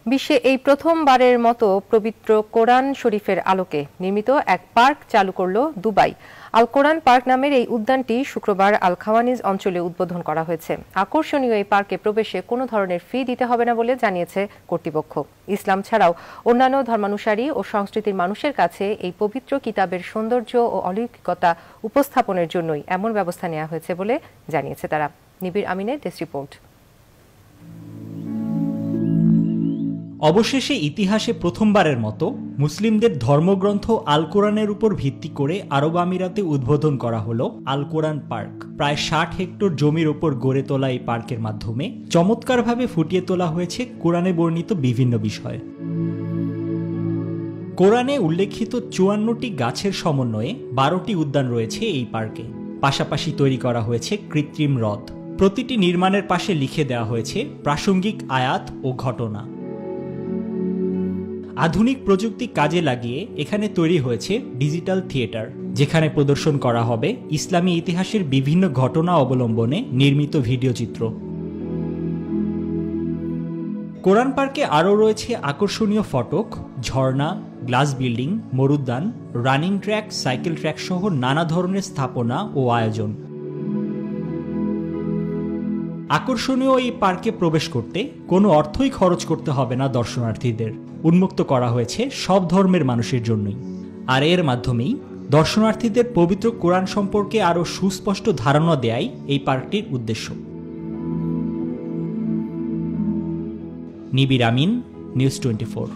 বিশ্বে এই প্রথমবারের মতো পবিত্র কোরআন শরীফের আলোকে নির্মিত এক পার্ক চালু করল দুবাই। আল কোরআন পার্ক নামের এই উদ্যানটি শুক্রবার আল খাওয়ানিজ অঞ্চলে উদ্বোধন করা হয়েছে। আকর্ষণীয় এই পার্কে প্রবেশে কোনো ধরনের ফি দিতে হবে না বলে জানিয়েছে কর্তৃপক্ষ। ইসলাম ছাড়াও অন্যান্য ধর্মানুসারী ও সংস্কৃতির মানুষের কাছে এই পবিত্র কিতাবের সৌন্দর্য ও অলৌকিকতা উপস্থাপনের জন্যই এমন ব্যবস্থা নেওয়া হয়েছে বলে জানিয়েছে তারা। নিবির আমিনের ডেস্ক রিপোর্ট। অবশেষে ইতিহাসে প্রথমবারের মতো মুসলিমদের ধর্মগ্রন্থ আল কোরআনের উপর ভিত্তি করে আরব আমিরাতে উদ্বোধন করা হলো আল কোরআন পার্ক। প্রায় ৬০ হেক্টর জমির ওপর গড়ে তোলা এই পার্কের মাধ্যমে চমৎকারভাবে ফুটিয়ে তোলা হয়েছে কোরআনে বর্ণিত বিভিন্ন বিষয়। কোরআনে উল্লেখিত ৫৪টি গাছের সমন্বয়ে ১২টি উদ্যান রয়েছে এই পার্কে। পাশাপাশি তৈরি করা হয়েছে কৃত্রিম হ্রদ। প্রতিটি নির্মাণের পাশে লিখে দেওয়া হয়েছে প্রাসঙ্গিক আয়াত ও ঘটনা। আধুনিক প্রযুক্তি কাজে লাগিয়ে এখানে তৈরি হয়েছে ডিজিটাল থিয়েটার, যেখানে প্রদর্শন করা হবে ইসলামী ইতিহাসের বিভিন্ন ঘটনা অবলম্বনে নির্মিত ভিডিও চিত্র। কোরআন পার্কে আরও রয়েছে আকর্ষণীয় ফটক, ঝর্ণা, গ্লাস বিল্ডিং, মরুদ্যান, রানিং ট্র্যাক, সাইকেল ট্র্যাক সহ নানা ধরনের স্থাপনা ও আয়োজন। আকর্ষণীয় এই পার্কে প্রবেশ করতে কোনো অর্থই খরচ করতে হবে না দর্শনার্থীদের। উন্মুক্ত করা হয়েছে সব ধর্মের মানুষের জন্যই। আর এর মাধ্যমেই দর্শনার্থীদের পবিত্র কোরআন সম্পর্কে আরও সুস্পষ্ট ধারণা দেয়াই এই পার্কটির উদ্দেশ্য। নিবির আমিন, নিউজ 24।